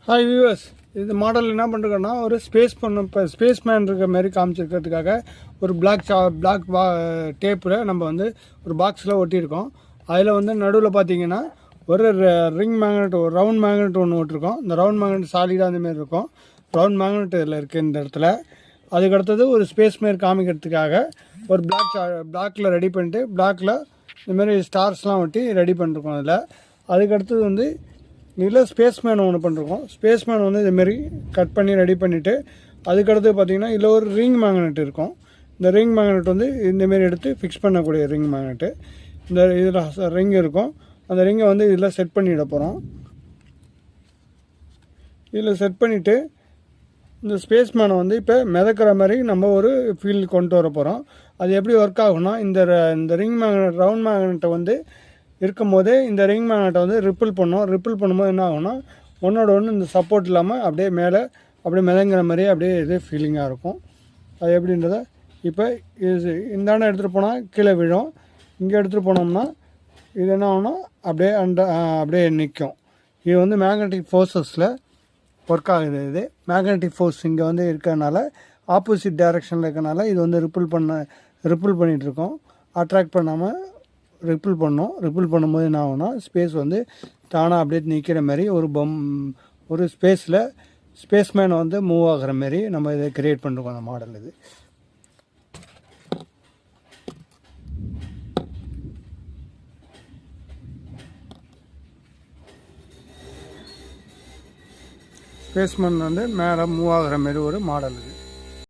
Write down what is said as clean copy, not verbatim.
Hi viewers, இது model என்ன பண்ணுறோன்னா ஒரு இப்போ ஸ்பேஸ் மேன் இருக்க மாதிரி காமிச்சிருக்கிறதுக்காக ஒரு பிளாக் டேப்பில் நம்ம வந்து ஒரு பாக்ஸில் ஒட்டியிருக்கோம். அதில் வந்து நடுவில் பார்த்தீங்கன்னா ஒரு ரிங் மேக்னெட், ஒரு ரவுண்ட் மேக்னெட் ஒன்று ஒட்டிருக்கோம். இந்த ரவுண்ட் மேக்னெட் சாலிடாக அந்தமாரி இருக்கும். ரவுண்ட் மேக்னெட் இதில் இருக்குது இந்த இடத்துல. அதுக்கடுத்தது ஒரு ஸ்பேஸ் மாரி காமிக்கிறதுக்காக ஒரு பிளாக்கில் ரெடி பண்ணிட்டு பிளாக்கில் இந்தமாரி ஸ்டார்ஸ்லாம் ஒட்டி ரெடி பண்ணிருக்கோம். அதில் அதுக்கடுத்தது வந்து இதில் ஸ்பேஸ் மேன் ஒன்று பண்ணிருக்கோம். ஸ்பேஸ் மேன் வந்து இதுமாரி கட் பண்ணி ரெடி பண்ணிவிட்டு அதுக்கடுத்து பார்த்திங்கன்னா இதில் ஒரு ரிங் மேக்னெட் இருக்கும். இந்த ரிங் மேக்னெட் வந்து இந்தமாரி எடுத்து ஃபிக்ஸ் பண்ணக்கூடிய ரிங் மேக்னெட்டு. இந்த இதில் ரிங் இருக்கும். அந்த ரிங்கை வந்து இதில் செட் பண்ணிட போகிறோம். இதில் செட் பண்ணிவிட்டு இந்த ஸ்பேஸ் மேனை வந்து இப்போ மிதக்கிற மாதிரி நம்ம ஒரு ஃபீல் கொண்டு வர போகிறோம். அது எப்படி ஒர்க் ஆகும்னா, இந்த ரிங் மேக்னெட், ரவுண்ட் மேக்னெட்டை வந்து இருக்கும் போதே இந்த ரிங் மேக்னெட்டை வந்து ரிப்பிள் பண்ணும்போது என்ன ஆகும்னா, ஒன்றோட ஒன்று இந்த சப்போர்ட் இல்லாமல் அப்படியே மேலே அப்படியே மிதங்கிற மாதிரியே அப்படியே இது ஃபீலிங்காக இருக்கும். அது எப்படின்றத இப்போ இது இந்தாண்ட எடுத்துகிட்டு போனால் கீழே விழும். இங்கே எடுத்துகிட்டு போனோம்னா இது என்ன ஆகும்னா அப்படியே நிற்கும். இது வந்து மேக்னெட்டிக் ஃபோர்ஸஸில் ஒர்க் ஆகுது. இது மேக்னெட்டிக் ஃபோர்ஸ் இங்கே வந்து இருக்கிறதுனால, ஆப்போசிட் டைரெக்ஷனில் இருக்கிறனால இது வந்து ரிப்பிள் பண்ணிகிட்ருக்கோம். அட்ராக்ட் பண்ணாமல் ரிப்பிள் பண்ணும்போது என்ன ஆகும்னா, ஸ்பேஸ் வந்து தானாக அப்படியே நிற்கிற மாதிரி ஒரு ஸ்பேஸ் மேனை வந்து மூவ் ஆகிற மாதிரி நம்ம இதை கிரியேட் பண்ணிருக்கோம். அந்த மாடல் இது ஸ்பேஸ் மேன் வந்து மேலே மூவ் ஆகிற மாதிரி ஒரு மாடல் இது.